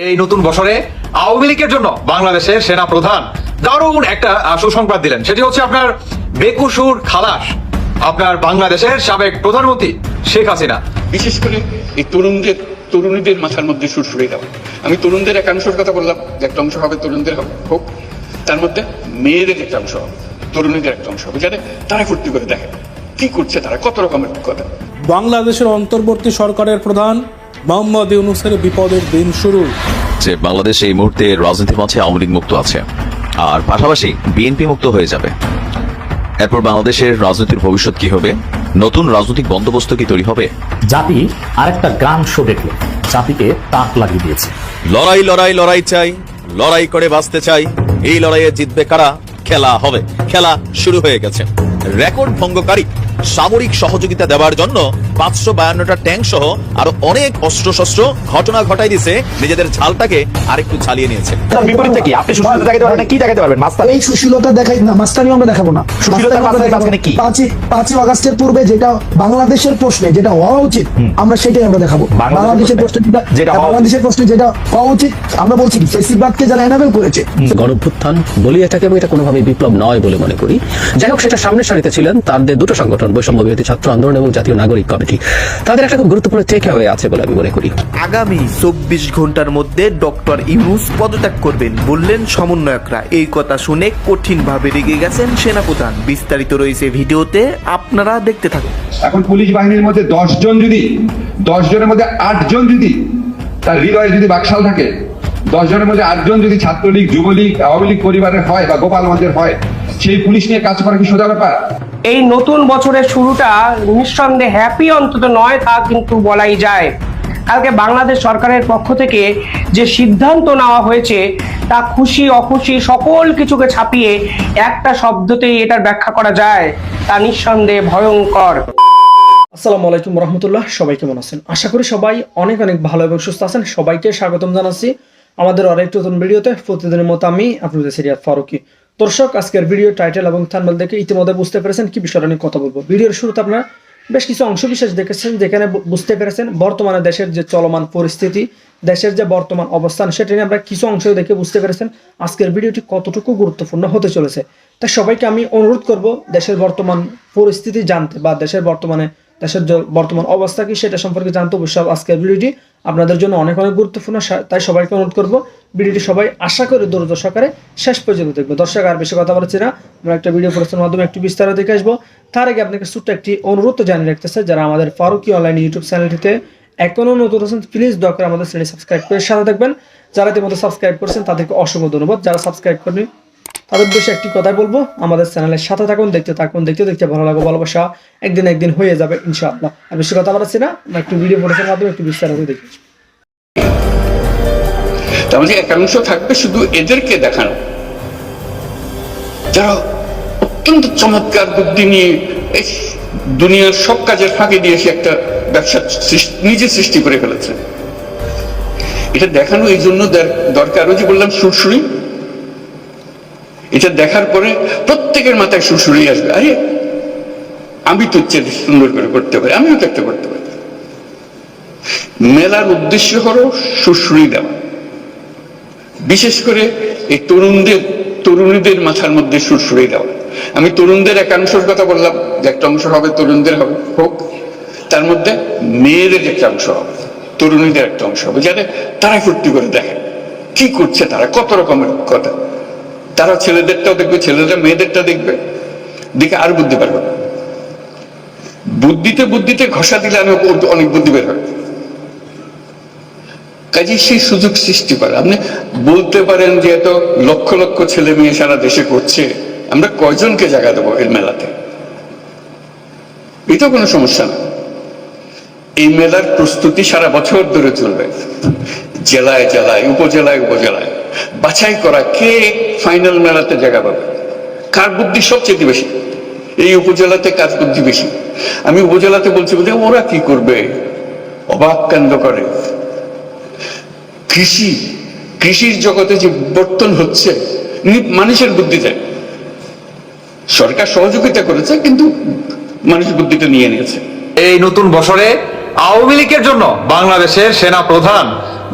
এই নতুন বছরে আওয়ামী লীগের জন্য বাংলাদেশের সেনা প্রধান দারুণ একটা সুসংবাদ দিলেন। সেটি হচ্ছে আপনার বেকসুর খালাস, আপনার বাংলাদেশের সাবেক প্রধানমন্ত্রী শেখ হাসিনা। বিশেষ করে এই তরুণীদের মাথার মধ্যে সুরসুরে দেওয়া। আমি তরুণদের একাংশের কথা বললাম, যে একটা অংশ হবে তরুণদের হোক, তার মধ্যে মেয়েদের একটা অংশ হবে, তরুণীদের একটা অংশ হবে, যাতে তারা ফুর্তি করে দেখে কি করছে তারা, কত রকমের কথা। বাংলাদেশের অন্তর্বর্তী সরকারের প্রধান মোহাম্মদ ইউনূসের বিপদের দিন শুরু। যে বাংলাদেশ এই মুহূর্তে রাজনীতির মাঝে আওয়ামী লীগ মুক্ত আছে, আর পাশাপাশি বিএনপি মুক্ত হয়ে যাবে। এরপর বাংলাদেশের রাজনীতির ভবিষ্যৎ কি হবে? নতুন রাজনৈতিক বন্দোবস্ত কি তৈরি হবে? জাতি আরেকটা গান শো দেখলো, জাতিকে তাক লাগিয়ে দিয়েছে। লড়াই লড়াই লড়াই চাই, লড়াই করে বাঁচতে চাই, এই লড়াইয়ে জিতবে কারা? খেলা হবে, খেলা শুরু হয়ে গেছে। রেকর্ড ভঙ্গকারী সামরিক সহযোগিতা দেওয়ার জন্য 552টা ট্যাঙ্ক সহ আরো অনেক অস্ত্রশস্ত্র ঘটনা ঘটাই দিছে, নিজেদের ঝালটাকে আরেকটু ঝালিয়ে নিয়েছে। বিপরীতে কি আপনি সুশীলতা দেখাতে পারবেন না? কি দেখাতে পারবেন? মাস্টার এই সুশীলতা দেখাই না, মাস্টারি আমরা দেখাবো না। সুশীলতার মাঝখানে কি? 5ই আগস্টের পূর্বে যেটা বাংলাদেশের প্রশ্নে যেটা হওয়া উচিত, আমরা সেটাই আমরা দেখাবো। বাংলাদেশের প্রশ্নে যেটা হওয়া উচিত, আমরা বলছি কি ফেসিবাদকে যারা এনাবেল করেছে। গণঅভ্যুত্থান বলি এটাকে, এবং এটা কোনোভাবেই বিপ্লব নয় বলে মনে করি। যাই হোক, সেটা সামনের সারিতে ছিলেন তাদের দুটো সংগঠন, বৈষম্য বিরোধী ছাত্র আন্দোলন এবং জাতীয় নাগরিক কমিটি। তাদের একটা খুব গুরুত্বপূর্ণ টেক অ্যাওয়ে আছে বলে আমি মনে করি। আগামী 24 ঘন্টার মধ্যে ডক্টর ইউনূস পদত্যাগ করবেন বললেন সমন্বয়করা। এই কথা শুনে কঠিনভাবে রেগে গেছেন সেনাপ্রধান। বিস্তারিত রয়েছে ভিডিওতে, আপনারা দেখতে থাকুন। এখন পুলিশ বাহিনীর মধ্যে 10 জনের মধ্যে 8 জন যদি তার হৃদয়ে যদি বাকশাল থাকে, 10 জনের মধ্যে 8 জন যদি ছাত্রলীগ, যুবলীগ, আওয়ামী লীগ পরিবারের হয় বা গোপালগঞ্জের হয়, সেই পুলিশ নিয়ে কাজ করা কি সোজা ব্যাপার? এই নতুন বছরের শুরুটা নিঃসন্দেহে হ্যাপি অন্তত নয়, তা কিন্তু বলাই যায়। কালকে বাংলাদেশ সরকারের পক্ষ থেকে যে সিদ্ধান্ত নেওয়া হয়েছে তা খুশি অখুশি সকল কিছুকে ছাপিয়ে একটা শব্দতেই এটার ব্যাখ্যা করা যায়, তা নিঃসন্দেহে ভয়ঙ্কর। আসসালামু আলাইকুম রহমতুল্লাহ। সবাই কেমন আছেন? আশা করি সবাই অনেক অনেক ভালো এবং সুস্থ আছেন। সবাইকে স্বাগতম জানাচ্ছি আমাদের আরেকটি নতুন ভিডিওতে। প্রতিদিনের মতো আমি আপনাদের সিরিয়াত ফারুকি। দর্শক, আজকের ভিডিও টাইটেল এবং থাম্বনেল দেখে ইতিমধ্যে বুঝতে পেরেছেন কি বিষয়টা নিয়ে কথা বলবো। ভিডিওর শুরুতে আপনারা বেশ কিছু অংশ বিশেষ দেখেছেন, যেখানে বুঝতে পেরেছেন বর্তমানে দেশের যে চলমান পরিস্থিতি, দেশের যে বর্তমান অবস্থান, সেটা নিয়ে আমরা কিছু অংশ দেখে বুঝতে পেরেছেন আজকের ভিডিওটি কতটুকু গুরুত্বপূর্ণ হতে চলেছে। তাই সবাইকে আমি অনুরোধ করব দেশের বর্তমান পরিস্থিতি জানতে বা দেশের বর্তমান অবস্থা কি সেটা সম্পর্কে জানতে অবশ্যই আজকের ভিডিওটি আপনাদের জন্য অনেক অনেক গুরুত্বপূর্ণ। তাই সবাইকে অনুরোধ করব ভিডিওটি সবাই আশা করে ধৈর্য সহকারে শেষ পর্যন্ত দেখবো। দর্শক, আর বেশি কথা বলছি না, আমরা একটা ভিডিও প্রস্তুতির মাধ্যমে একটু বিস্তারিত দেখে আসবো। তার আগে আপনাকে ছোট্ট একটি অনুরোধ জানিয়ে রাখতেছে, যারা আমাদের ফারুকি অনলাইন ইউটিউব চ্যানেলটিতে এখনো নতুন আছেন, প্লিজ দয়া করে আমাদের চ্যানেল সাবস্ক্রাইব করে সাথে থাকবেন। যারা ইতিমধ্যে সাবস্ক্রাইব করেছেন তাদেরকে অসংখ্য ধন্যবাদ। যারা সাবস্ক্রাইব করেনি তাদের উদ্দেশ্যে একটি কথাই বলবো, আমাদের চ্যানেলের সাথে থাকুন, দেখতে ভালো লাগবে, ভালোবাসা একদিন হয়ে যাবে ইনশাআল্লাহ। আর বেশি কথা বলছি না, আমরা একটু ভিডিও প্রস্তুতির মাধ্যমে একটু বিস্তারিত দেখি। তার মধ্যে একাংশ থাকবে শুধু এদেরকে দেখানো, যারা অত্যন্ত চমৎকার বুদ্ধি নিয়ে দুনিয়ার সব কাজের ফাঁকে দিয়ে সে একটা ব্যবসা নিজে সৃষ্টি করে ফেলেছে। এটা দেখানো এই জন্য দরকার, ওই যে বললাম সুরসুরি, এটা দেখার পরে প্রত্যেকের মাথায় সুরসুরি আসবে, আরে আমি তো সুন্দর করে করতে পারি, আমিও তো একটা করতে পারি। মেলার উদ্দেশ্য হলো সুরসুরি দেওয়া, বিশেষ করে এই তরুণীদের মাথার মধ্যে সুরসুরি দেওয়া। আমি তরুণদের একাংশের কথা বললাম, যে একটা অংশ হবে তরুণদের হোক, তার মধ্যে মেয়েদের একটা অংশ হবে, তরুণীদের একটা অংশ হবে, যাতে তারাই ফুর্তি করে দেখে কি করছে তারা, কত রকমের কথা। তারা ছেলেদেরটাও দেখবে, ছেলেরা মেয়েদেরটা দেখবে, দেখে আর বুদ্ধি পারবে না। বুদ্ধিতে ঘষা দিলে আমি অনেক বুদ্ধি বের হয়। কাজে সেই সুযোগ সৃষ্টি করে। আপনি বলতে পারেন যে এত লক্ষ লক্ষ ছেলে মেয়ে সারা দেশে করছে, আমরা কয়জনকে জায়গা দেবো এই মেলাতে? এটা কোনো সমস্যা না। এই মেলার প্রস্তুতি সারা বছর ধরে চলবে, জেলায় উপজেলায় বাছাই করা কে ফাইনাল মেলাতে জায়গা পাবে, কার বুদ্ধি সবচেয়ে বেশি। এই উপজেলাতে কাজ বুদ্ধি বেশি। আমি উপজেলাতে বলছি বলে ওরা কি করবে, অবাক কাণ্ড করে। কৃষির জগতে যে বর্তন হচ্ছে মানুষের বুদ্ধিতে, সরকার সহযোগিতা করেছে কিন্তু মানুষ বুদ্ধিটা নিয়ে নিয়েছে। এই নতুন বছরে আওয়ামী লীগের জন্য বাংলাদেশের সেনা প্রধান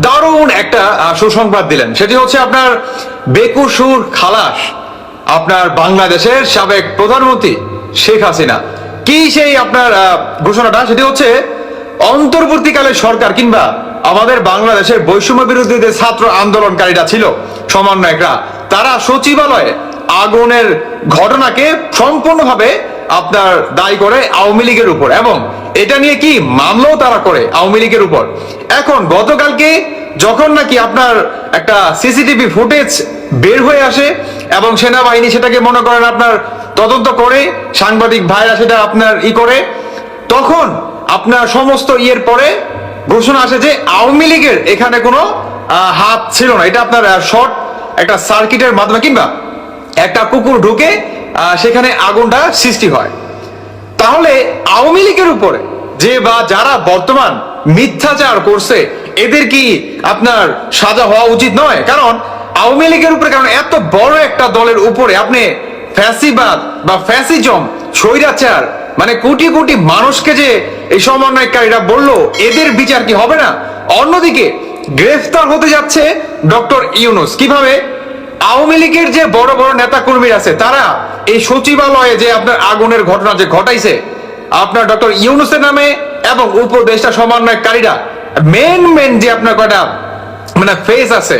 দারুণ একটা সুসংবাদ দিলেন, সেটি হচ্ছে আপনার বেকসুর খালাস আপনার বাংলাদেশের সাবেক প্রধানমন্ত্রী শেখ হাসিনা। কি সেই আপনার ঘোষণাটা, সেটি হচ্ছে অন্তর্বর্তীকালের সরকার কিংবা আমাদের বাংলাদেশের বৈষম্য বিরোধী যে ছাত্র আন্দোলনকারীরা ছিল সমন্বয়করা, তারা সচিবালয়ে আগুনের ঘটনাকে সম্পূর্ণভাবে আপনার দায়ী করে আওয়ামী লীগের উপর, এবং এটা নিয়ে কি মামলাও তারা করে আওয়ামী লীগের উপর। এখন গতকালকে যখন নাকি আপনার একটা সিসিটিভি ফুটেজ বের হয়ে আসে এবং সেনাবাহিনী সেটাকে মনে করেন আপনার তদন্ত করে, সাংবাদিক ভাইরা সেটা আপনার করে, তখন আপনার সমস্ত ইয়ের পরে ঘোষণা আসে যে আওয়ামী লীগের এখানে কোনো হাত ছিল না। এটা আপনার শর্ট একটা সার্কিটের মাধ্যমে কিংবা একটা কুকুর ঢুকে সেখানে আগুনটা সৃষ্টি হয়। তাহলে আওয়ামী লীগের উপরে যে বা যারা বর্তমান মিথ্যাচার করছে এদের কি আপনার সাজা হওয়া উচিত নয়? কারণ আওয়ামী লীগের উপরে, কারণ এত বড় একটা দলের উপরে আপনি ফ্যাসিবাদ বা ফ্যাসিজম, স্বৈরাচার, মানে কোটি কোটি মানুষকে যে এই সমন্বয়কারীরা বললো, এদের বিচার কি হবে না? অন্যদিকে গ্রেফতার হতে যাচ্ছে ডক্টর ইউনূস। কিভাবে? আওয়ামী লীগের যে বড় বড় নেতা কর্মী আছে তারা এই সচিবালয়ে যে আপনার আগুনের ঘটনা যে ঘটাইছে আপনার ডক্টর ইউনূসের নামে এবং উপদেষ্টা সমন্বয়কারীরা মেন যে আপনার কয়টা মানে ফেস আছে,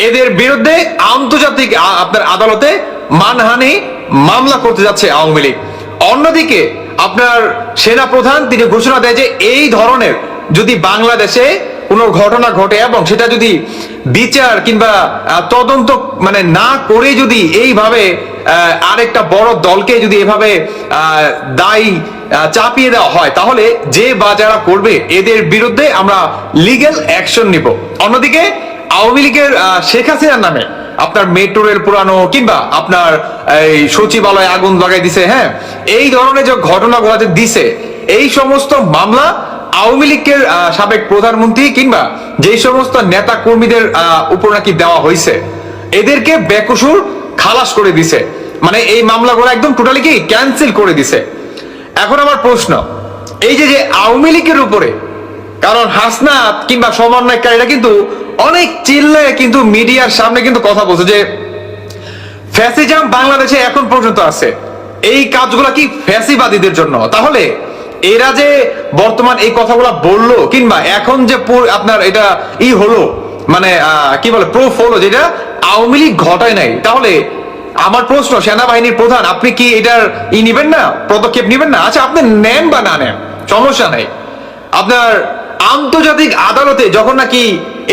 এদের বিরুদ্ধে আন্তর্জাতিক আপনার আদালতে মানহানি মামলা করতে যাচ্ছে আওয়ামী লীগ। অন্যদিকে আপনার সেনা প্রধান তিনি ঘোষণা দেয় যে এই ধরনের যদি বাংলাদেশে কোনো ঘটনা ঘটে এবং সেটা যদি বিচার কিংবা তদন্ত মানে না করে যদি এইভাবে আরেকটা বড় দলকে যদি এভাবে দায়ী চাপিয়ে দেওয়া হয়, তাহলে যে বা যারা করবে এদের বিরুদ্ধে আমরা লিগ্যাল অ্যাকশন নিব। অন্যদিকে আওয়ামী লীগের শেখ হাসিনার নামে আপনার মেট্রো রেল পুরানো কিংবা আপনার এই সচিবালয়ে আগুন লাগাই দিছে, হ্যাঁ, এই ধরনের যে ঘটনাগুলো যে দিছে, এই সমস্ত মামলা আওয়ামী লীগের সাবেক প্রধানমন্ত্রী কিংবা যে সমস্ত নেতা কর্মীদের উপর নাকি দেওয়া হয়েছে, এদেরকে বেকসুর খালাস করে দিছে। মানে এই মামলাগুলো একদম টোটালি কি ক্যান্সেল করে দিছে। এখন আমার প্রশ্ন, এই যে আওয়ামী লীগের উপরে, কারণ হাসনাত কিংবা সমন্বয়কারীরা কিন্তু অনেক চিল্লায় কিন্তু মিডিয়ার সামনে কিন্তু কথা বলছে যে ফ্যাসিজম বাংলাদেশে এখন পর্যন্ত আছে, এই কাজগুলো কি ফ্যাসিবাদীদের জন্য। তাহলে এরা যে বর্তমান এই কথাগুলো বললো কিংবা এখন যে আপনার এটা হলো মানে কি বলে প্রুফ হলো যেটা আওয়ামী লীগ ঘটায় নাই, তাহলে আমার প্রশ্ন, সেনাবাহিনীর প্রধান আপনি কি এটার নিবেন না, পদক্ষেপ নিবেন না? আচ্ছা, আপনি নেন বা না নেন সমস্যা নাই, আপনার আন্তর্জাতিক আদালতে যখন নাকি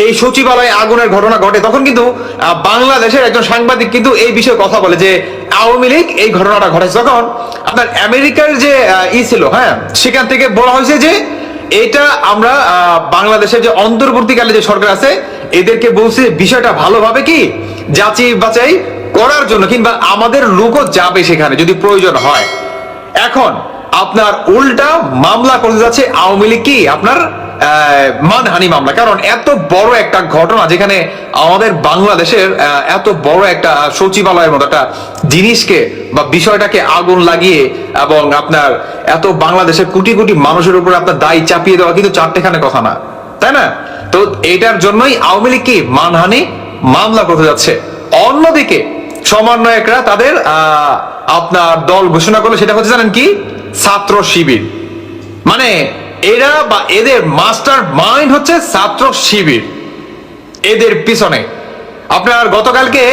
এই সচিবালয়ে আগুনের ঘটনা ঘটে তখন কিন্তু বাংলাদেশের একজন সাংবাদিক কিন্তু এই বিষয়ে কথা বলে যে আওয়ামী লীগ এই ঘটনাটা ঘটেছে। তখন আপনার আমেরিকার যে ছিল, হ্যাঁ, সেখান থেকে বলা হয়েছে যে এটা আমরা বাংলাদেশের যে অন্তর্বর্তীকালে যে সরকার আছে এদেরকে বলছে বিষয়টা ভালোভাবে কি যাচাই বাছাই করার জন্য, কিংবা আমাদের লোকও যাবে সেখানে যদি প্রয়োজন হয়। এখন আপনার উল্টা মামলা করতে যাচ্ছে আওয়ামী লীগ কি আপনার মানহানি মামলা। কারণ এত বড় একটা ঘটনা যেখানে আমাদের বাংলাদেশের এত বড় একটা সচিবালয়ের মতো একটা জিনিসকে বা বিষয়টাকে আগুন লাগিয়ে এবং আপনার এত বাংলাদেশের কোটি কোটি মানুষের উপর আপনার দায় চাপিয়ে দেওয়া কিন্তু চারটেখানে কথা না, তাই না? তো এটার জন্যই আওয়ামী লীগ কি মানহানি মামলা করতে যাচ্ছে। অন্যদিকে সমন্বয়করা তাদের আপনার দল ঘোষণা করলো, সেটা হচ্ছে জানেন কি, ছাত্র শিবির। মানে এরা বা এদের মাস্টার মাইন্ড হচ্ছে ছাত্র শিবির। এদের পিছনে আপনার গতকালকে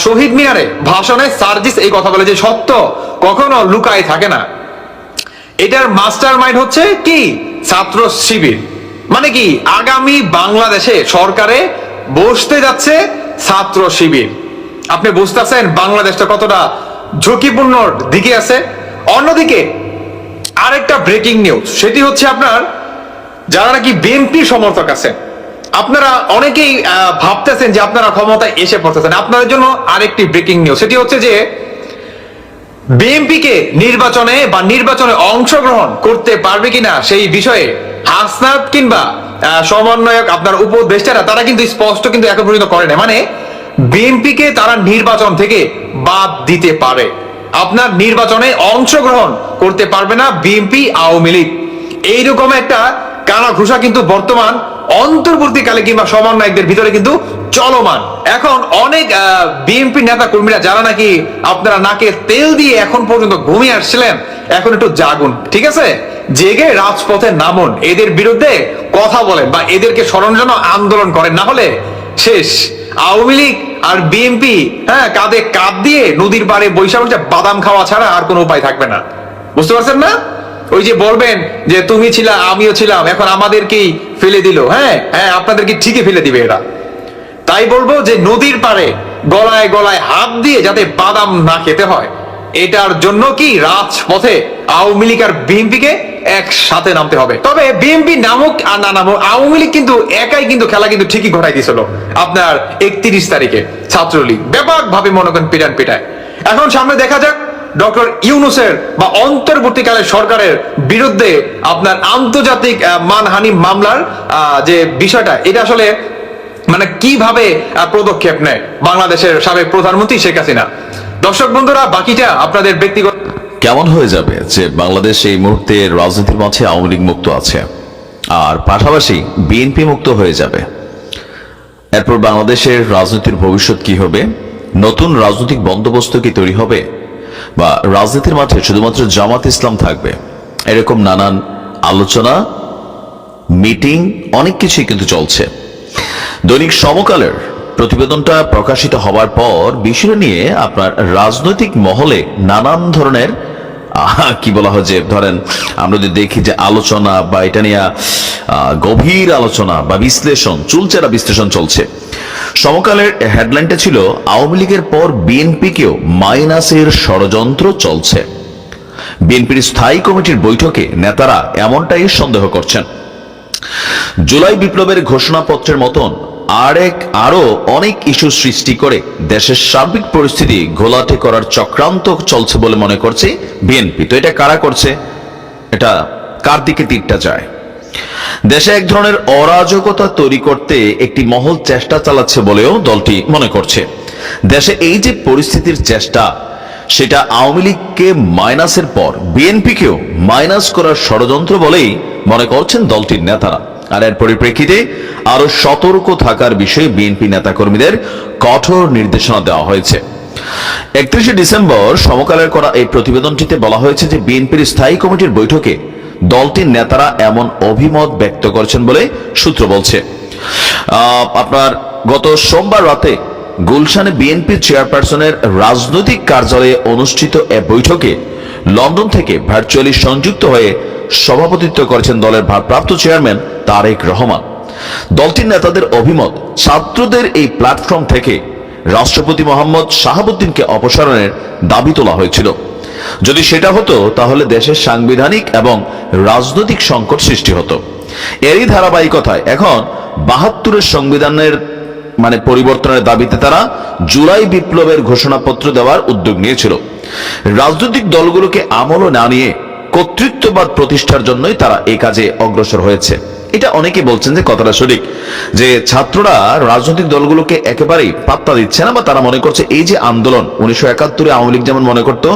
শহীদ মিনারে ভাষণে সার্জিস এই কথা বলে যে সত্য কখনো লুকায় থাকে না। এটার মাস্টার মাইন্ড হচ্ছে কি ছাত্র শিবির। মানে কি আগামী বাংলাদেশে সরকারে বসতে যাচ্ছে ছাত্র শিবির। আপনি বুঝতেছেন বাংলাদেশটা কতটা ঝুঁকিপূর্ণ দিকে আছে। অন্যদিকে আরেকটা ব্রেকিং নিউজ, সেটি হচ্ছে আপনার যারা নাকি বিএনপি সমর্থক আছেন, আপনারা অনেকেই ভাবতেছেন যে আপনারা ক্ষমতায় এসে পড়তেছেন। আপনাদের জন্য আরেকটি ব্রেকিং নিউজ, সেটি হচ্ছে যে বিএনপিকে নির্বাচনে অংশগ্রহণ করতে পারবে কিনা সেই বিষয়ে হাসনাত কিংবা সমন্বয়ক আপনার উপদেষ্টারা তারা কিন্তু স্পষ্ট কিন্তু এখন পর্যন্ত করে না। মানে বিএনপিকে তারা নির্বাচন থেকে বাদ দিতে পারে, আপনার নির্বাচনে অংশগ্রহণ করতে পারবে না বিএনপি আওয়ামী লীগ। এইরকম একটা কানাঘুষা কিন্তু বর্তমান অন্তর্বর্তীকালে কিংবা সমন্বয়কদের ভিতরে কিন্তু চলমান। এখন অনেক বিএনপি নেতা কর্মীরা যারা নাকি আপনারা নাকে তেল দিয়ে এখন পর্যন্ত ঘুমিয়ে আসছিলেন, এখন একটু জাগুন, ঠিক আছে? জেগে রাজপথে নামুন, এদের বিরুদ্ধে কথা বলেন বা এদেরকে স্মরণজন্য আন্দোলন করেন, না হলে শেষ। আওয়ামী লীগ আর বিএনপি কাঁধে কাঁধ দিয়ে নদীর পাড়ে বৈশা বসে বাদাম খাওয়া ছাড়া আর কোনো উপায় থাকবে না। বুঝতে পারছেন না? ওই যে বলবেন যে তুমি ছিলা আমিও ছিলাম, এখন আমাদেরকেই ফেলে দিল। হ্যাঁ, আপনাদেরকে ঠিকই ফেলে দিবে এরা। তাই বলবো যে নদীর পাড়ে গলায় গলায় হাত দিয়ে যাতে বাদাম না খেতে হয়, এটার জন্য কি রাজপথে আওয়ামী লীগ আর বিএনপিকে একসাথে নামতে হবে। তবে বিএনপি নামক আর না নামক, আওয়ামী লীগ কিন্তু একাই কিন্তু খেলা কিন্তু ঠিকই ঘটাই দিয়েছিল আপনার 31 তারিখে। ছাত্রলীগ ব্যাপকভাবে মনে করেন পিটান পিটায়। এখন সামনে দেখা যাক ডক্টর ইউনূসের বা অন্তর্বর্তীকালে সরকারের বিরুদ্ধে আপনার আন্তর্জাতিক মানহানি মামলার যে বিষয়টা, এটা আসলে মানে কিভাবে পদক্ষেপ নেয় বাংলাদেশের সাবেক প্রধানমন্ত্রী শেখ হাসিনা। দর্শক বন্ধুরা, বাকিটা আপনাদের ব্যক্তিগত। কেমন হয়ে যাবে যে বাংলাদেশ এই মুহূর্তে রাজনীতির মাঝে আওয়ামী লীগ মুক্ত আছে আর পাশাপাশি বিএনপি মুক্ত হয়ে যাবে। এরপর বাংলাদেশের রাজনীতির ভবিষ্যৎ কি হবে? নতুন রাজনৈতিক বন্দোবস্ত কি তৈরি হবে, বা রাজনীতির মাঠে শুধুমাত্র জামাত ইসলাম থাকবে? এরকম নানান আলোচনা, মিটিং, অনেক কিছুই কিন্তু চলছে। দৈনিক সমকালের প্রতিবেদনটা প্রকাশিত হবার পর বিষয় নিয়ে আপনার রাজনৈতিক মহলে নানান ধরনের কি বলা হয়, যে ধরেন আমরা যদি দেখি যে আলোচনা বা এটা নিয়ে গভীর আলোচনা বা বিশ্লেষণ, চুলচেরা বিশ্লেষণ চলছে। সমকালের হেডলাইনটা ছিল আওয়ামী লীগের পর বিএনপিকেও মাইনাসের ষড়যন্ত্র চলছে। বিএনপির স্থায়ী কমিটির বৈঠকে নেতারা এমনটাই সন্দেহ করছেন। জুলাই বিপ্লবের ঘোষণাপত্রের মতন আরো অনেক ইস্যু সৃষ্টি করে দেশের সার্বিক পরিস্থিতি ঘোলাটে করার চক্রান্ত চলছে বলে মনে করছে বিএনপি। তো এটা কারা করছে? এটা কার দিকে তীরটা যায়? দেশে এক ধরনের অরাজকতা তৈরি করতে একটি মহল চেষ্টা চালাচ্ছে বলেও দলটি মনে করছে। দেশে এই যে পরিস্থিতির চেষ্টা, সেটা আওয়ামী লীগকে মাইনাসের পর বিএনপিকেও মাইনাস করার ষড়যন্ত্র বলেই মনে করছেন দলটির নেতারা। আর এর পরিপ্রেক্ষিতে আরো সতর্ক থাকার বিষয়ে বিএনপি নেতাকর্মীদের কঠোর নির্দেশনা দেওয়া হয়েছে। 31শে ডিসেম্বর সমকালের করা এই প্রতিবেদনটিতে বলা হয়েছে যে বিএনপির স্থায়ী কমিটির বৈঠকে দলটির নেতারা এমন অভিমত ব্যক্ত করছেন বলে সূত্র বলছে। আপনার গত সোমবার রাতে গুলশানে বিএনপি চেয়ারপারসনের রাজনৈতিক কার্যালয়ে অনুষ্ঠিত এ বৈঠকে লন্ডন থেকে ভার্চুয়ালি সংযুক্ত হয়ে সভাপতিত্ব করেছেন দলের ভারপ্রাপ্ত চেয়ারম্যান তারেক রহমান। দলটির নেতাদের অভিমত, ছাত্রদের এই প্ল্যাটফর্ম থেকে রাষ্ট্রপতি মোহাম্মদ শাহাবুদ্দিনকে অপসারণের দাবি তোলা হয়েছিল। যদি সেটা হতো তাহলে দেশের সাংবিধানিক এবং রাজনৈতিক সংকট সৃষ্টি হতো। এরই ধারাবাহিকতায় এখন 72-এর সংবিধানের পরিবর্তনের দাবিতে তারা জুলাই বিপ্লবের ঘোষণাপত্র দেওয়ার উদ্যোগ নিয়েছিল। রাজনৈতিক দলগুলোকে আমলে না নিয়ে কর্তৃত্ববাদ প্রতিষ্ঠার জন্যই তারা এই কাজে অগ্রসর হয়েছে। এটা অনেকে বলছেন যে কথাটা সঠিক, যে ছাত্ররা রাজনৈতিক দলগুলোকে একেবারেই পাত্তা দিচ্ছে না, বা তারা মনে করছে এই যে আন্দোলন 1971-এ আওয়ামী লীগ যেমন মনে করতো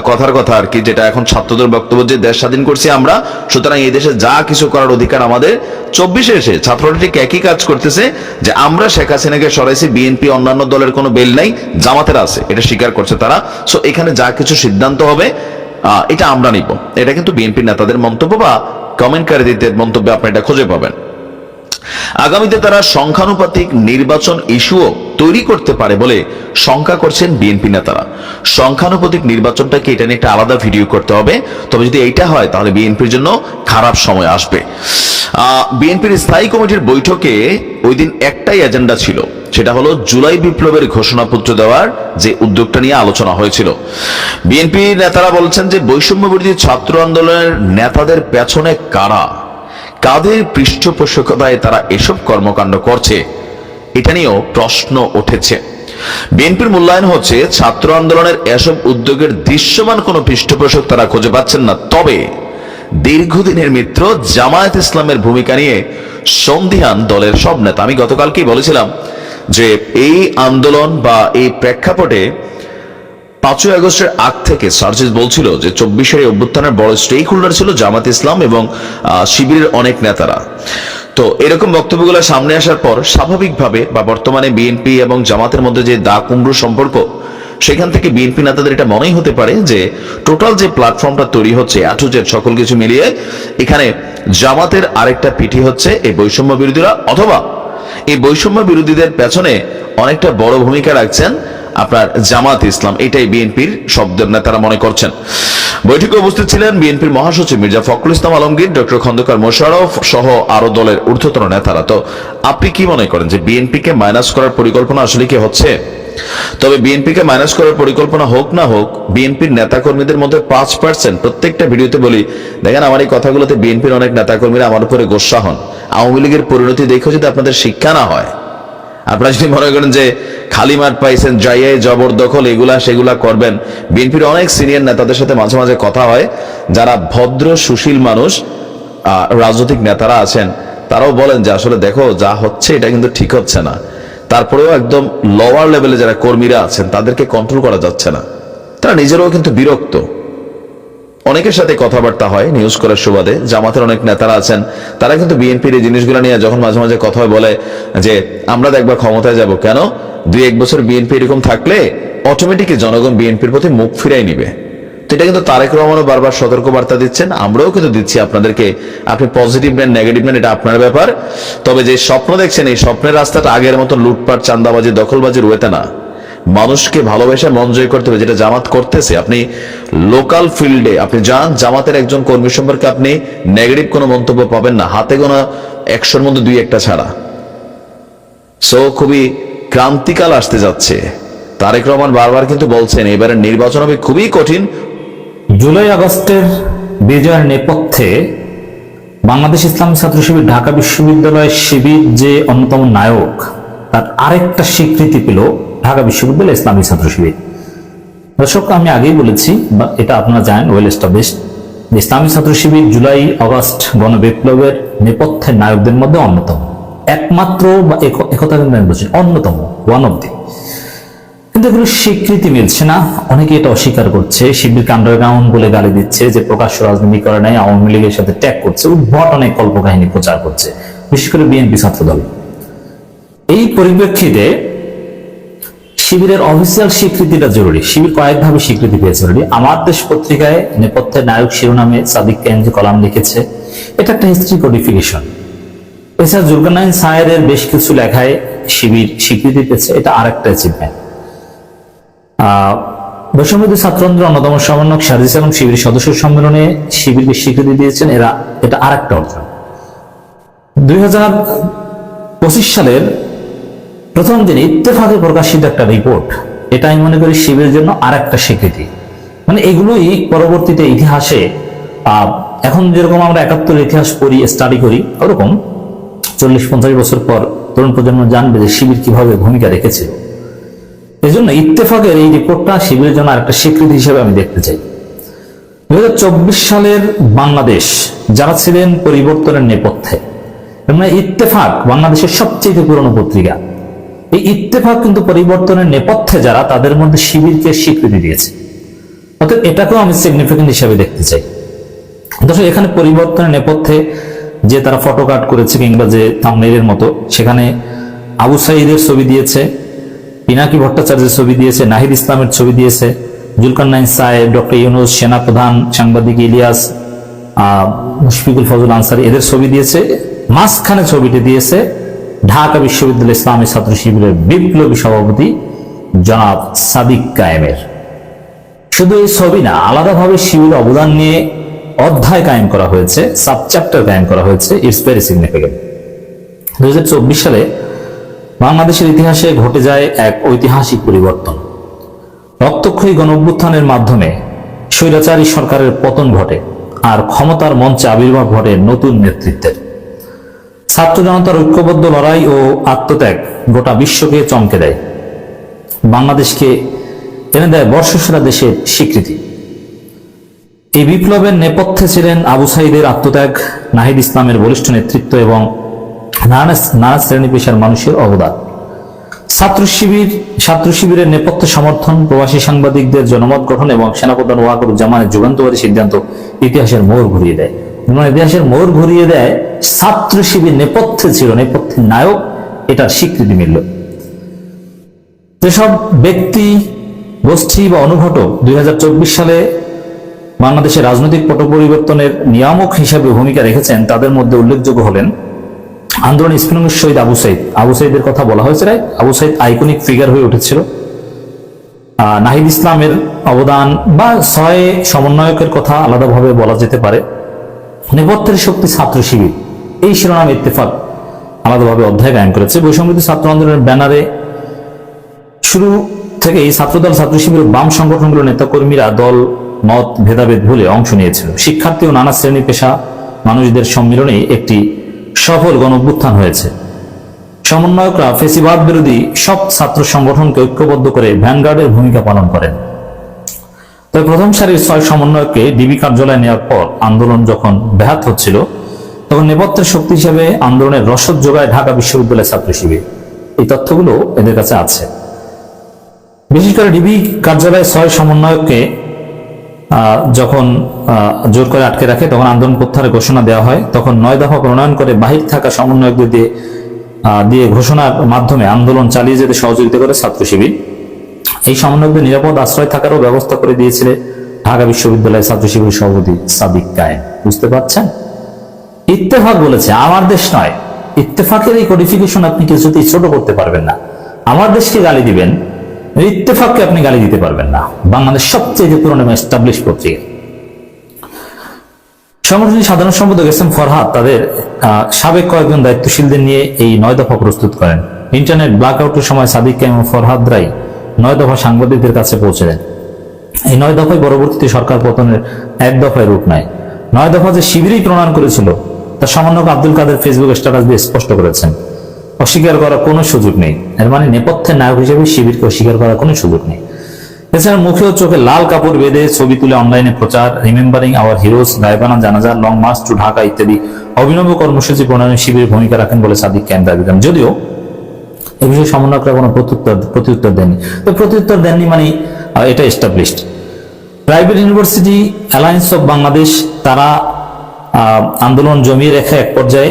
কথার কথা আর কি, যেটা এখন ছাত্রদের বক্তব্য যে দেশ স্বাধীন করছি আমরা, সুতরাং এই দেশে যা কিছু করার অধিকার আমাদের। 24-এ এসে ছাত্ররা ঠিক একই কাজ করতেছে, যে আমরা শেখ হাসিনাকে সরাইছি, বিএনপি অন্যান্য দলের কোনো বেল নাই, জামাতের আছে, এটা স্বীকার করছে তারা। সো এখানে যা কিছু সিদ্ধান্ত হবে এটা আমরা নিব। এটা কিন্তু বিএনপি নেতাদের মন্তব্য বা কমেন্টকারীদের মন্তব্যে আপনি এটা খুঁজে পাবেন। আগামীতে তারা সংখ্যানুপাতিক নির্বাচন ইস্যুও তৈরি করতে পারে বলে শঙ্কা করছেন বিএনপি নেতারা। সংখ্যানুপাতিক নির্বাচনটাকে এটা নিয়ে একটা আলাদা ভিডিও করতে হবে, তবে যদি এইটা হয় তাহলে বিএনপির জন্য খারাপ সময় আসবে। বিএনপির স্থায়ী কমিটির বৈঠকে ওই দিন একটাই এজেন্ডা ছিল, সেটা হলো জুলাই বিপ্লবের ঘোষণাপত্র দেওয়ার যে উদ্যোগটা নিয়ে আলোচনা হয়েছিল। বিএনপি নেতারা বলছেন যে বৈষম্য বিরোধী ছাত্র আন্দোলনের নেতাদের পেছনে কারা, কাদের পৃষ্ঠপোষকতায় তারা এসব কর্মকাণ্ড করছে, এটা নিয়েও প্রশ্ন উঠেছে। বিএনপির মূল্যায়ন হচ্ছে ছাত্র আন্দোলনের এসব উদ্যোগের দৃশ্যমান কোনো পৃষ্ঠপোষক তারা খুঁজে পাচ্ছেন না। তবে দীর্ঘদিনের মিত্র জামায়াত ইসলামের ভূমিকা নিয়ে সন্দিহান দলের সব নেতা। আমি গতকালকেই বলেছিলাম যে এই আন্দোলন বা এই প্রেক্ষাপটে 5ই আগস্টের আগ থেকে সার্জিস বলছিল যে 24-এর অভ্যুত্থানের বড় স্টেক হোল্ডার ছিল জামাত ইসলাম এবং শিবিরের অনেক নেতারা। তো এরকম বক্তব্যগুলো সামনে আসার পর স্বাভাবিকভাবে বা বর্তমানে বিএনপি এবং জামাতের মধ্যে যে দা কুমড়ো সম্পর্ক, সেখান থেকে বিএনপি নেতাদের এটা মনেই হতে পারে যে টোটাল যে প্ল্যাটফর্মটা তৈরি হচ্ছে আটুজের সকল কিছু মিলিয়ে এখানে জামাতের আরেকটা পিঠি হচ্ছে এই বৈষম্য বিরোধীরা, অথবা এই বৈষম্য বিরোধীদের পেছনে অনেকটা বড় ভূমিকা রাখছেন আপনার জামাত ইসলাম। এটাই বিএনপির শব্দের নেতারা মনে করছেন। বৈঠকে উপস্থিত ছিলেন বিএনপির মহাসচিব মির্জা ফখরুল ইসলাম আলমগীর, ডক্টর খন্দকার মোশাররফ সহ আরো দলের ঊর্ধ্বতন নেতারা। তো আপনি কি মনে করেন যে বিএনপিকে মাইনাস করার পরিকল্পনা আসলে কি হচ্ছে? তবে বিএনপিকে মাইনাস করার পরিকল্পনা হোক না হোক, বিএনপির নেতাকর্মীদের মধ্যে 5%, প্রত্যেকটা ভিডিওতে বলি, দেখেন আমার এই কথাগুলোতে বিএনপির অনেক নেতাকর্মীরা আমার উপরে গোসা হন। আওয়ামী লীগের পরিণতি দেখে যদি আপনাদের শিক্ষা না হয়, আপনারা যদি মনে করেন যে খালি মাঠ পাইছেন, যাইয়ে জবরদখল এগুলা সেগুলা করবেন, বিএনপির অনেক সিনিয়র নেতাদের সাথে মাঝে মাঝে কথা হয়, যারা ভদ্র সুশীল মানুষ রাজনৈতিক নেতারা আছেন, তারাও বলেন যে আসলে দেখো যা হচ্ছে এটা কিন্তু ঠিক হচ্ছে না। তারপরেও একদম লোয়ার লেভেলে যারা কর্মীরা আছেন তাদেরকে কন্ট্রোল করা যাচ্ছে না, তারা নিজেরাও কিন্তু বিরক্ত। অনেকের সাথে কথাবার্তা হয় নিউজ করার সুবাদে, জামাতের অনেক নেতারা আছেন, তারা কিন্তু বিএনপির এই জিনিসগুলো নিয়ে যখন মাঝে মাঝে কথা হয় বলে যে আমরা দেখবা ক্ষমতায় যাব, কেন 2-1 বছর বিএনপি এরকম থাকলে অটোমেটিকলি জনগণ বিএনপির প্রতি মুখ ফিরাই নিবে। তো এটা কিন্তু তারেক রহমানও বারবার সতর্ক বার্তা দিচ্ছেন, আমরাও কিন্তু দিচ্ছি আপনাদেরকে। আপনি পজিটিভ নেন নেগেটিভ নেন এটা আপনার ব্যাপার, তবে যে স্বপ্ন দেখছেন এই স্বপ্নের রাস্তাটা আগের মতো লুটপাট চাঁদাবাজি দখলবাজি রয়েছে না। মানুষকে ভালোবেসে মন জয় করতে হবে, যেটা জামাত করতেছে। আপনি লোকাল ফিল্ডে আপনি যান, জামাতের একজন কর্মী সম্পর্কে আপনি নেগেটিভ কোনো মন্তব্য পাবেন না, হাতে গোনা 100-র মধ্যে 2-1টা ছাড়া। সো খুবই ক্রান্তিকাল আসতে যাচ্ছে। তারেক রহমান বারবার কিন্তু বলছেন এবারের নির্বাচন হবে খুবই কঠিন। জুলাই আগস্টের বিজয়ের নেপথ্যে বাংলাদেশ ইসলামী ছাত্র শিবির ঢাকা বিশ্ববিদ্যালয় শিবির যে অন্যতম নায়ক, তার আরেকটা স্বীকৃতি পেল ঢাকা বিশ্ববিদ্যালয় ইসলামী ছাত্র শিবির। দর্শক, আমি আগেই বলেছি বা এটা আপনারা জানেন, ওয়েল এস্টাবলিশড, ইসলামী ছাত্র শিবির জুলাই আগস্ট গণবিপ্লবের নেপথ্যের নায়কদের মধ্যে অন্যতম, একমাত্র বা একথা কিন্তু আমি বলছি অন্যতম, ওয়ান অফ দি। কিন্তু এগুলো স্বীকৃতি মিলছে না, অনেকে এটা অস্বীকার করছে, শিবিরকে আন্ডারগ্রাউন্ড বলে গালি দিচ্ছে, যে প্রকাশ্য রাজনীতি করে নাই, আওয়ামী লীগের সাথে ট্যাগ করছে, উদ্ভট অনেক কল্পকাহিনী প্রচার করছে, বিশেষ করে বিএনপি ছাত্রদল। এই পরিপ্রেক্ষিতে শিবিরের অফিসিয়াল স্বীকৃতিটা জরুরি। শিবির কয়েকভাবে স্বীকৃতি পেয়েছে অলরেডি। আমার দেশ পত্রিকায় নেপথ্যের নায়ক শিরোনামে সাদিক কায়েম কলাম লিখেছে, এটা একটা হিস্ট্রি কোডিফিকেশন। এছাড়া জুলকারনাইন সায়েরের বেশ কিছু লেখায় শিবির স্বীকৃতি পেয়েছে, এটা আরেকটা অ্যাচিভমেন্ট। বৈষম্যবিরোধী ছাত্র আন্দোলনের অন্যতম সমন্বয়ক সাজিদ আলম শিবির সদস্য সম্মেলনে শিবিরকে স্বীকৃতি দিয়েছেন, এটা আরেকটা অর্জন। 2025 সালের প্রথম দিনে ইত্তেফাকে প্রকাশিত একটা রিপোর্ট, এটা আমি মনে করি শিবিরের জন্য আরেকটা স্বীকৃতি। মানে এগুলোই পরবর্তীতে ইতিহাসে, এখন যেরকম আমরা 71 ইতিহাস পড়ি, স্টাডি করি, ওরকম 40-50 বছর পর তরুণ প্রজন্ম জানবে যে শিবির কিভাবে ভূমিকা রেখেছিল। এই জন্য ইত্তেফাকের এই রিপোর্টটা শিবিরের জন্য আরেকটা স্বীকৃতি হিসেবে আমি দেখতে চাই। 2024 সালের বাংলাদেশ যারা ছিলেন পরিবর্তনের নেপথ্যে, মানে ইত্তেফাক বাংলাদেশের সবচেয়ে পুরনো পত্রিকা, এই ইত্তেফাক কিন্তু পরিবর্তনের নেপথ্যে যারা, তাদের মধ্যে শিবিরকে স্বীকৃতি দিয়েছে। অর্থাৎ এটাকেও আমি সিগনিফিকেন্ট হিসেবে দেখতে চাই। দর্শক, এখানে পরিবর্তনের নেপথ্যে যে তারা ফটো কাট করেছে কিংবা যে থাম্বনেইলের মতো, সেখানে আবু সাঈদের ছবি দিয়েছে, পিনাকি ভট্টাচার্যের ছবি দিয়েছে, নাহিদ ইসলামের ছবি দিয়েছে, জুলকারনাইন সায়েব, ডক্টর ইউনুস, সেনাপ্রধান, সাংবাদিক ইলিয়াস, মুশফিকুল ফজল আনসারী, এদের ছবি দিয়েছে। মাঝখানে ছবিটি দিয়েছে ঢাকা বিশ্ববিদ্যালয় ইসলামী ছাত্র শিবিরের বিপ্লবী সভাপতি জনাব সাদিক কায়েমের। শুধু এই ছবি না, আলাদাভাবে শিবির অবদান নিয়ে অধ্যায় কায়েম করা হয়েছে, সাবচ্যাপ্টার কায়েম করা হয়েছে। It's very significant. 2024 সালে বাংলাদেশের ইতিহাসে ঘটে যায় এক ঐতিহাসিক পরিবর্তন। রক্তক্ষয়ী গণঅভ্যুত্থানের মাধ্যমে স্বৈরাচারী সরকারের পতন ঘটে আর ক্ষমতার মঞ্চে আবির্ভাব ঘটে নতুন নেতৃত্বের। ছাত্র জনতার ঐক্যবদ্ধ লড়াই ও আত্মত্যাগ গোটা বিশ্বকে চমকে দেয়, বাংলাদেশকে এনে দেয় বর্ষসেরা দেশের স্বীকৃতি। এই বিপ্লবের নেপথ্যে ছিলেন আবু সাঈদের আত্মত্যাগ, নাহিদ ইসলামের বলিষ্ঠ নেতৃত্ব এবং নানা শ্রেণী পেশার মানুষের অবদান। ছাত্র শিবিরের নেপথ্যে সমর্থন, প্রবাসী সাংবাদিকদের জনমত গঠন এবং সেনাপ্রধান ওয়াকারুজ্জামানের যুগান্তকারী সিদ্ধান্ত ইতিহাসের মোড় ঘুরিয়ে দেয়। মানে ইতিহাসের মোড় ঘুরিয়ে দেয় ছাত্র শিবির নেপথ্যে ছিল, নেপথ্যের নায়ক, এটার স্বীকৃতি মিলল। যেসব ব্যক্তি, গোষ্ঠী বা অনুঘটক 2024 সালে বাংলাদেশের রাজনৈতিক পট পরিবর্তনের নিয়ামক হিসেবে ভূমিকা রেখেছেন, তাদের মধ্যে উল্লেখযোগ্য হলেন আন্দোলন স্পিনং শহীদ আবু সাইদ। আবু সাইদের কথা বলা হয়েছে, আবু সাইদ আইকনিক ফিগার হয়ে উঠেছিল। নাহিদ ইসলামের অবদান বা 6 সমন্বয়কের কথা আলাদাভাবে বলা যেতে পারে। নেপথ্যের শক্তি ছাত্র শিবির, এই শিরোনাম ইত্তেফাক আলাদাভাবে অধ্যায় গায়ন করেছে। বৈষম্যবিরোধী ছাত্র আন্দোলনের ব্যানারে শুরু থেকে এই ছাত্রদল, ছাত্র শিবির, বাম সংগঠনগুলোর নেতাকর্মীরা দল মত ভেদাভেদ ভুলে অংশ নিয়েছিল। শিক্ষার্থী ও নানা শ্রেণী পেশা মানুষদের সম্মিলনে একটি সফল গণ অভ্যুত্থান হয়েছে। সমন্বয়করা ফেসিবাদ বিরোধী সব ছাত্র সংগঠনকে ঐক্যবদ্ধ করে ভ্যানগার্ডের ভূমিকা পালন করেন। তবে প্রথম সারির 6 সমন্বয়ককে ডিবি কার্যালয়ে নেওয়ার পর আন্দোলন যখন ব্যাহত হচ্ছিল, তখন নেপথ্যের শক্তি হিসেবে আন্দোলনের রসদ যোগায় ঢাকা বিশ্ববিদ্যালয়ের ছাত্র শিবির। এই তথ্যগুলো এদের কাছে আছে। বিশেষ করে ডিবি কার্যালয়ে 6 সমন্বয়ককে যখন জোর করে আটকে রাখে, তখন আন্দোলন প্রত্যাহারের ঘোষণা দেওয়া হয়। তখন 9 দফা প্রণয়ন করে বাহির থাকা সমন্বয়কদের দিয়ে ঘোষণার মাধ্যমে আন্দোলন চালিয়ে যেতে সহযোগিতা করে ছাত্র শিবির। এই সমন্বয়কদের নিরাপদ আশ্রয় থাকারও ব্যবস্থা করে দিয়েছিল ঢাকা বিশ্ববিদ্যালয়ের ছাত্র শিবির সভাপতি সাদিক কায়েম। বুঝতে পারছেন? ইত্তেফাক বলেছে, আমার দেশ নয়। ইত্তেফাকের এই কোডিফিকেশন আপনি কিছুতেই ছোট করতে পারবেন না। আমার দেশকে গালি দিবেন, ইত্তেফাককে আপনি গালি দিতে পারবেন না। বাংলাদেশ সবচেয়ে পুরনো এস্টাবলিশ পত্রিকা। সংগঠনের সাধারণ সম্পাদক এস এম ফরহাদ তাদের সাবেক কয়েকজন দায়িত্বশীলদের নিয়ে এই 9 দফা প্রস্তুত করেন। ইন্টারনেট ব্ল্যাকআউটের সময় সাদিক কায়েম ও ফরহাদরাই 9 দফা সাংবাদিকদের কাছে পৌঁছে দেন। এই 9 দফায় পরবর্তীতে সরকার পতনের 1 দফায় রূপ নেয়। 9 দফা যে শিবিরই প্রণয়ন করেছিল তা সমন্বয়ক আব্দুল কাদের ফেসবুক স্ট্যাটাস দিয়ে স্পষ্ট করেছেন। অস্বীকার করার কোনো সুযোগ নেই। এর মানে নেপথ্যের নায়ক হিসেবে শিবিরকে অস্বীকার করার কোনো সুযোগ নেই। এছাড়া মুখে ও চোখে লাল কাপড় বেঁধে ছবি তুলে অনলাইনে প্রচার, রিমেম্বারিং আওয়ার হিরোজ, গায়বানা, জানাজা, লং মার্চ টু ঢাকা ইত্যাদি অভিনব কর্মসূচি প্রণয়নে শিবিরের ভূমিকা রাখেন বলে সাদিক কায়েম দাবি করেন। যদিও এ বিষয়ে সমন্বয়করা কোনো প্রত্যুত্তর দেননি। তো প্রত্যুত্তর দেননি মানে এটা established. Private university alliance of Bangladesh তারা আন্দোলন জমিয়ে রেখে এক পর্যায়ে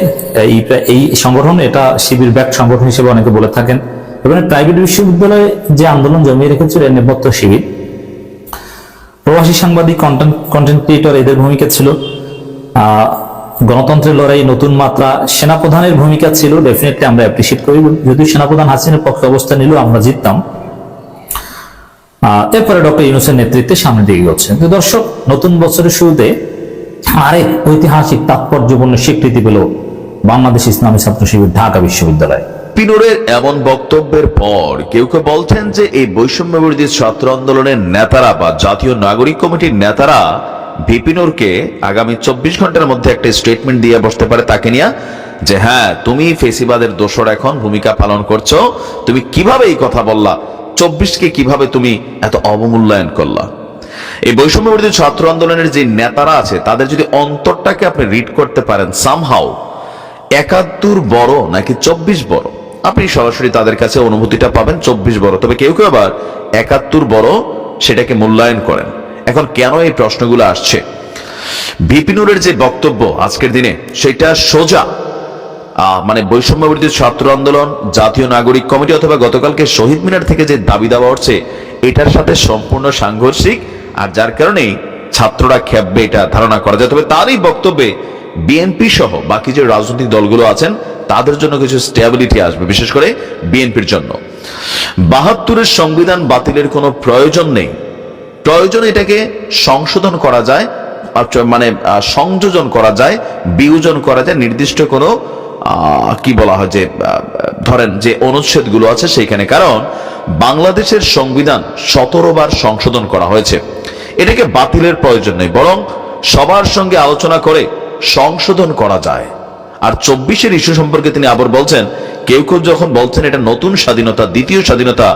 এই সংগঠন, এটা শিবির ব্যাক সংগঠন হিসেবে অনেকে বলে থাকেন। এবং প্রাইভেট বিশ্ববিদ্যালয়ে যে আন্দোলন জমিয়ে রেখেছিল এর নেপথ্য শিবির। প্রবাসী সাংবাদিক, কন্টেন্ট ক্রিয়েটর, এদের ভূমিকা ছিল। গণতন্ত্রের লড়াই নতুন মাত্রা, সেনাপ্রধানের ভূমিকা ছিল। ডেফিনেটলি আমরা অ্যাপ্রিসিয়েট করি। যদিও সেনাপ্রধান হাসিনের পক্ষে অবস্থান নিলেও আমরা জিততাম। এরপরে ডক্টর ইউনূসের নেতৃত্বে সামনের দিকে এগোচ্ছে। তো দর্শক, নতুন বছরের শুরুতে আরেক ঐতিহাসিক তাৎপর্যপূর্ণ স্বীকৃতি পেল বাংলাদেশ ইসলামী ছাত্র শিবির ঢাকা বিশ্ববিদ্যালয়। বিপিনুরের এমন বক্তব্যের পর কেউ কেউ বলছেন যে এই বৈষম্য বিরোধী ছাত্র আন্দোলনের নেতারা বা জাতীয় নাগরিক কমিটির নেতারা বিপিনুরকে আগামী 24 ঘন্টার মধ্যে একটা স্টেটমেন্ট দিয়ে বসতে পারে তাকে নিয়ে, যে হ্যাঁ তুমি ফেসিবাদের দোসর এখন ভূমিকা পালন করছো, তুমি কিভাবে এই কথা বললা, 24কে কিভাবে তুমি এত অবমূল্যায়ন করলা। এই বৈষম্য বিরোধী ছাত্র আন্দোলনের যে নেতারা আছে তাদের যদি অন্তরটাকে আপনি রিড করতে পারেন, সামহাউ 71 বড় নাকি 24 বড়, আপনি সরাসরি তাদের কাছে অনুভূতিটা পাবেন 24 বড়। তবে কেউ কেউ আবার 71 বড় সেটাকে মূল্যায়ন করেন। এখন কেন এই প্রশ্নগুলো আসছে? বিপিনুরের যে বক্তব্য আজকের দিনে সেটা সোজা মানে বৈষম্য বিরোধী ছাত্র আন্দোলন, জাতীয় নাগরিক কমিটি অথবা গতকালকে শহীদ মিনার থেকে যে দাবি দাওয়া উঠছে এটার সাথে সম্পূর্ণ সাংঘর্ষিক, আর যার কারণেই ছাত্ররা খেপবে এটা ধারণা করা যায়। তবে তারই বক্তব্যে বিএনপি সহ বাকি যে রাজনৈতিক দলগুলো আছেন তাদের জন্য কিছু স্টেবিলিটি আসবে, বিশেষ করে বিএনপির জন্য। 72-এর সংবিধান বাতিলের কোনো প্রয়োজন নেই। প্রয়োজন এটাকে সংশোধন করা যায়, মানে সংযোজন করা যায়, বিয়োজন করা যায়, নির্দিষ্ট কোনো কি বলা হয় যে ধরেন যে অনুচ্ছেদগুলো আছে সেইখানে। কারণ বাংলাদেশের সংবিধান 17 বার সংশোধন করা হয়েছে, এটাকে বাতিলের প্রয়োজন নেই, বরং সবার সঙ্গে আলোচনা করে সংশোধন করা যায়। আর 24-এর ইস্যু সম্পর্কে তিনি আবার বলছেন, কেউ কেউ যখন বলছেন এটা নতুন স্বাধীনতা, দ্বিতীয় স্বাধীনতা,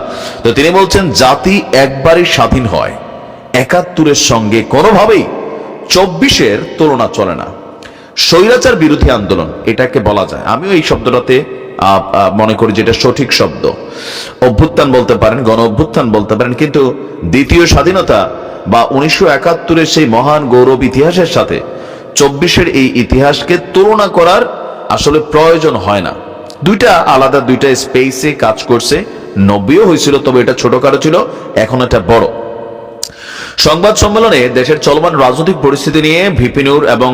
তো তিনি বলছেন জাতি একবারই স্বাধীন হয়, 71-এর সঙ্গে কোনোভাবেই 24-এর তুলনা চলে না। স্বৈরাচার বিরোধী আন্দোলন এটাকে বলা যায়, আমিও এই শব্দটাতে মনে করি যেটা সঠিক শব্দ। অভ্যুত্থান বলতে পারেন, গণ অভ্যুত্থান বলতে পারেন, কিন্তু দ্বিতীয় স্বাধীনতা বা 1971-এর সেই মহান গৌরব ইতিহাসের সাথে 2024-এর এই ইতিহাসকে তুলনা করার আসলে প্রয়োজন হয় না। দুইটা আলাদা, দুইটা স্পেসে কাজ করছে। 90ও হয়েছিল, তবে এটা ছোটখাটো ছিল, এখন এটা বড়। সংবাদ সম্মেলনে দেশের চলমান রাজনৈতিক পরিস্থিতি নিয়ে ভিপি নূর এবং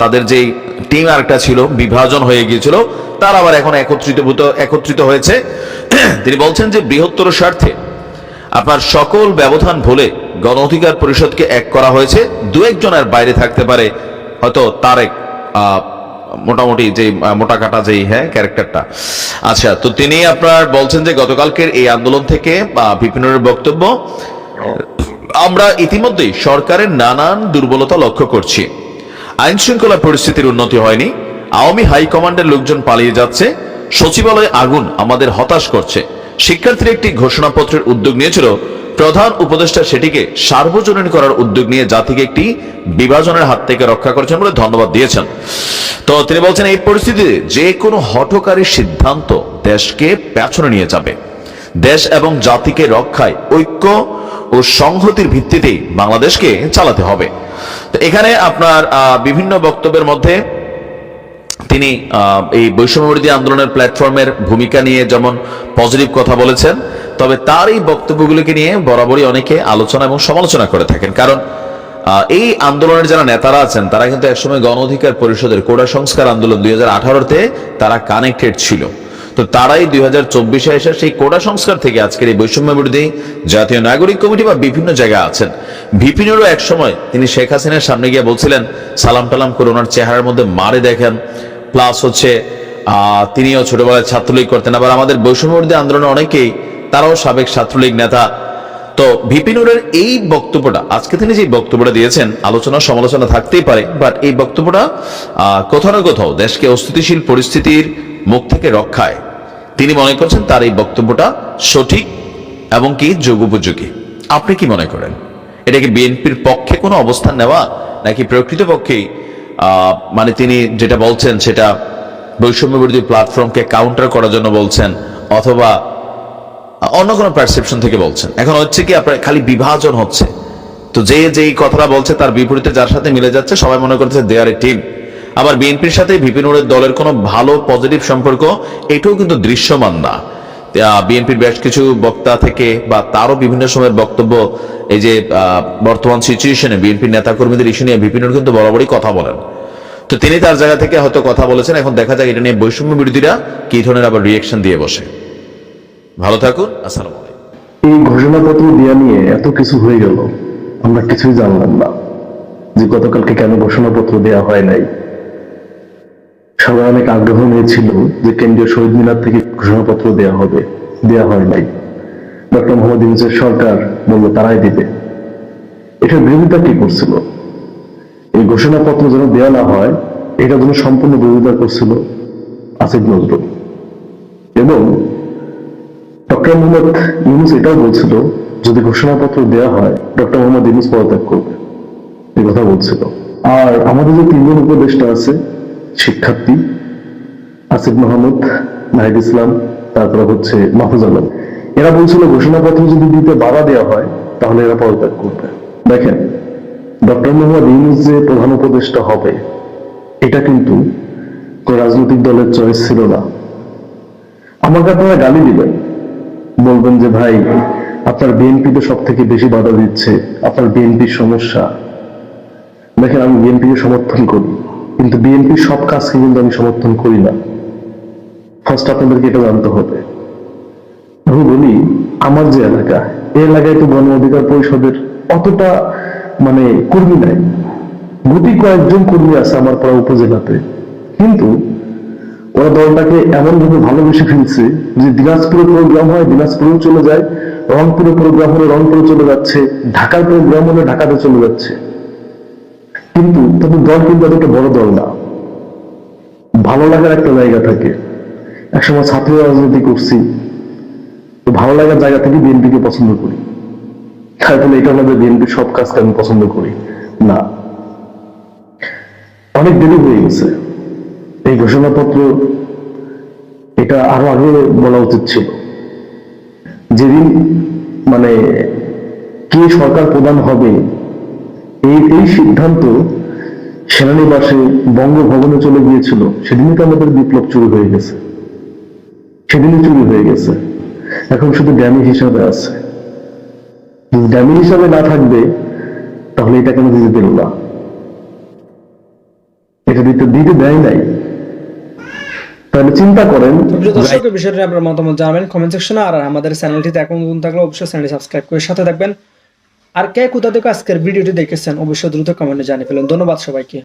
তাদের যে টিম আরেকটা ছিল, বিভাজন হয়ে গিয়েছিল, তার আবার এখন একত্রিত হয়েছে। তিনি বলছেন যে বৃহত্তর স্বার্থে আপনার সকল ব্যবধান ভুলে গণ অধিকার পরিষদকে এক করা হয়েছে। দু একজনের বাইরে থাকতে পারে হয়তো তারেক, মোটামুটি যে মোটা কাটা যেই ক্যারেক্টারটা। আচ্ছা, তো তিনি আপনার বলছেন যে গতকালকের এই আন্দোলন থেকে ভিপি নূরের বক্তব্য, আমরা ইতিমধ্যেই সরকারের নানান দুর্বলতা লক্ষ্য করছি। আইন শৃঙ্খলা পরিস্থিতির উন্নতি হয়নি, আওয়ামী হাইকমান্ডের লোকজন পালিয়ে যাচ্ছে, সচিবালয়ে আগুন আমাদের হতাশ করছে। শিক্ষার্থীর একটি ঘোষণাপত্রের উদ্যোগ নিয়েছিল প্রধান উপদেষ্টা, সেটিকে সার্বজনীন করার উদ্যোগ নিয়ে জাতিকে একটি বিভাজনের হাত থেকে রক্ষা করেছেন বলে ধন্যবাদ দিয়েছেন। তো তিনি বলছেন এই পরিস্থিতিতে যে কোনো হঠকারী সিদ্ধান্ত দেশকে পেছনে নিয়ে যাবে। দেশ এবং জাতিকে রক্ষায় ঐক্য ও সংহতির ভিত্তিতেই বাংলাদেশকে চালাতে হবে। তো এখানে আপনার বিভিন্ন বক্তব্যের মধ্যে তিনি এই বৈষম্যবিরোধী আন্দোলনের প্ল্যাটফর্মের ভূমিকা নিয়ে যেমন পজিটিভ কথা বলেছেন, তবে তার এই বক্তব্যগুলিকে নিয়ে বরাবরই অনেকে আলোচনা এবং সমালোচনা করে থাকেন। কারণ এই আন্দোলনের যারা নেতারা আছেন তারা কিন্তু একসময় গণ অধিকার পরিষদের কোটা সংস্কার আন্দোলন 2018-তে তারা কানেক্টেড ছিল। তো তারাই 2024-এ এসে সেই কোটা সংস্কার থেকে আজকের এই বৈষম্য বিরোধী জাতীয় নাগরিক কমিটি বা বিভিন্ন জায়গায় আছেন। ভিপি নূরও এক সময় তিনি শেখ হাসিনার সামনে গিয়ে বলছিলেন সালাম টালাম করে ওনার চেহারার মধ্যে মারে দেখেন, প্লাস হচ্ছে তিনিও ছোটবেলায় ছাত্রলীগ করতেন। আবার আমাদের বৈষম্য বিরোধী আন্দোলনে অনেকেই তারাও সাবেক ছাত্রলীগ নেতা। তো ভিপি নূরের এই বক্তব্যটা, আজকে তিনি যে বক্তব্যটা দিয়েছেন, আলোচনা সমালোচনা থাকতেই পারে, বাট এই বক্তব্যটা কোথাও না কোথাও দেশকে অস্থিতিশীল পরিস্থিতির মুখ থেকে রক্ষায় তিনি মনে করছেন তার এই বক্তব্যটা সঠিক এবং কি যুগোপযোগী। আপনি কি মনে করেন? এটা কি বিএনপির পক্ষে কোনো অবস্থান নেওয়া, নাকি প্রকৃতপক্ষেই মানে তিনি যেটা বলছেন সেটা বৈষম্য বিরোধী প্ল্যাটফর্মকে কাউন্টার করার জন্য বলছেন, অথবা অন্য কোনো পারসেপশন থেকে বলছেন? এখন হচ্ছে কি আপনার খালি বিভাজন হচ্ছে, তো যে যেই কথাটা বলছে তার বিপরীতে যার সাথে মিলে যাচ্ছে সবাই মনে করছে দে আর এ টিম। আবার বিএনপির সাথে ভিপি নূরের দলের কোনো ভালো পজিটিভ সম্পর্ক এটাও কিন্তু দৃশ্যমান না। বিএনপির বেশ কিছু বক্তা থেকে বা তারও বিভিন্ন সময়ের বক্তব্য, এই যে বর্তমান সিচুয়েশনে বিএনপির নেতাকর্মীদের ইস্যু নিয়ে ভিপি নূর কিন্তু বরাবরই কথা বলেন। তো তিনি তার জায়গা থেকে হয়তো কথা বলেছেন, এখন দেখা যাক এটা নিয়ে বৈষম্য বিরোধীরা কি ধরনের আবার রিয়েকশন দিয়ে বসে। ভালো থাকুন, আসসালামু আলাইকুম। এই ঘোষণাপত্র দেওয়া নিয়ে এত কিছু হয়ে গেল, আমরা কিছুই জানলাম না যে গতকালকে কেন ঘোষণাপত্র দেওয়া হয় নাই। সবাই অনেক আগ্রহ নিয়েছিল যে কেন্দ্রীয় শহীদ মিনার থেকে ঘোষণাপত্র দেওয়া হবে, দেওয়া হয় নাই। ডক্টর মোহাম্মদ ইউনূসের সরকার বলল তারাই দিবে। এটার বিরোধিতা কি করছিল? এই ঘোষণাপত্র যেন দেওয়া না হয় এটা যেন সম্পূর্ণ বিরোধিতা করছিল আসিফ নজরুল। এবং ডক্টর মোহাম্মদ ইউনূস এটাও বলছিল যদি ঘোষণাপত্র দেওয়া হয় ডক্টর মোহাম্মদ ইউনূস পদত্যাগ করবে, এই কথা বলছিল। আর আমাদের যে তিনজন উপদেষ্টা আছে, শিক্ষার্থী আসিফ মাহমুদ, নাহিদ ইসলাম, তারপরে হচ্ছে মাহফুজ আলম, এরা বলছিল ঘোষণাপত্র যদি দিতে বাধা দেওয়া হয় তাহলে এরা পদত্যাগ করবে। দেখেন, ডক্টর মোহাম্মদ ইউনূস যে প্রধান উপদেষ্টা হবে এটা কিন্তু কোন রাজনৈতিক দলের চয়েস ছিল না। আমাকে আপনারা গালি দিবেন, বলবেন যে ভাই আপনার বিএনপি তো সব থেকে বেশি বাধা দিচ্ছে, আপনার বিএনপির সমস্যা। দেখেন, আমি বিএনপিকে সমর্থন করি, কিন্তু বিএনপির সব কাজকে কিন্তু আমি সমর্থন করি না। ফার্স্ট আপনাদেরকে এটা জানতে হবে। আমি বলি আমার যে এলাকা, এই এলাকায় তো গণ অধিকার পরিষদের অতটা মানে কর্মী নাই, গুটি কয়েকজন কর্মী আছে আমার পাড়া উপজেলাতে, কিন্তু ওরা দলটাকে এমন ভাবে ভালোবেসে ফেলছে যে দিনাজপুরে প্রোগ্রাম হয় দিনাজপুরেও চলে যায়, রংপুরে প্রোগ্রাম হলে রংপুরে চলে যাচ্ছে, ঢাকার প্রোগ্রাম হলে ঢাকাতে চলে যাচ্ছে। কিন্তু তাদের দল কিন্তু এতটা বড় দল না। ভালো লাগার একটা জায়গা থাকে, একসময় ছাত্র রাজনীতি করছি, তো ভালো লাগার জায়গা থেকে বিএনপিকে পছন্দ করি। তাই বলে এটা আমাদের বিএনপির সব কাজকে আমি পছন্দ করি না। অনেক দেরি হয়ে গেছে এই ঘোষণাপত্র, এটা আরো আগে বলা উচিত ছিল। যেদিন মানে কে সরকার প্রধান হবে এই সিদ্ধান্ত সেনানিবাসে বঙ্গভবনে চলে গিয়েছিল, সেদিনই তো আমাদের বিপ্লব চুরি হয়ে গেছে, সেদিনই চুরি হয়ে গেছে। এখন শুধু ড্যামি হিসাবে আছে। যদি ড্যামি হিসাবে না থাকবে তাহলে এটা কেন দিতে দিল না? এটা দিতে দেয় নাই। তাহলে চিন্তা করেন। প্রিয় দর্শক, এই বিষয়টি আপনার মতামত জানাবেন কমেন্ট সেকশনে। আর আমাদের চ্যানেলটিতে এখন নতুন থাকলে অবশ্যই চ্যানেলটি সাবস্ক্রাইব করে সাথে থাকবেন। আর কে কোথা থেকে আজকের ভিডিওটি দেখেছেন অবশ্যই দ্রুত কমেন্টে জানিয়ে ফেলুন। ধন্যবাদ সবাইকে।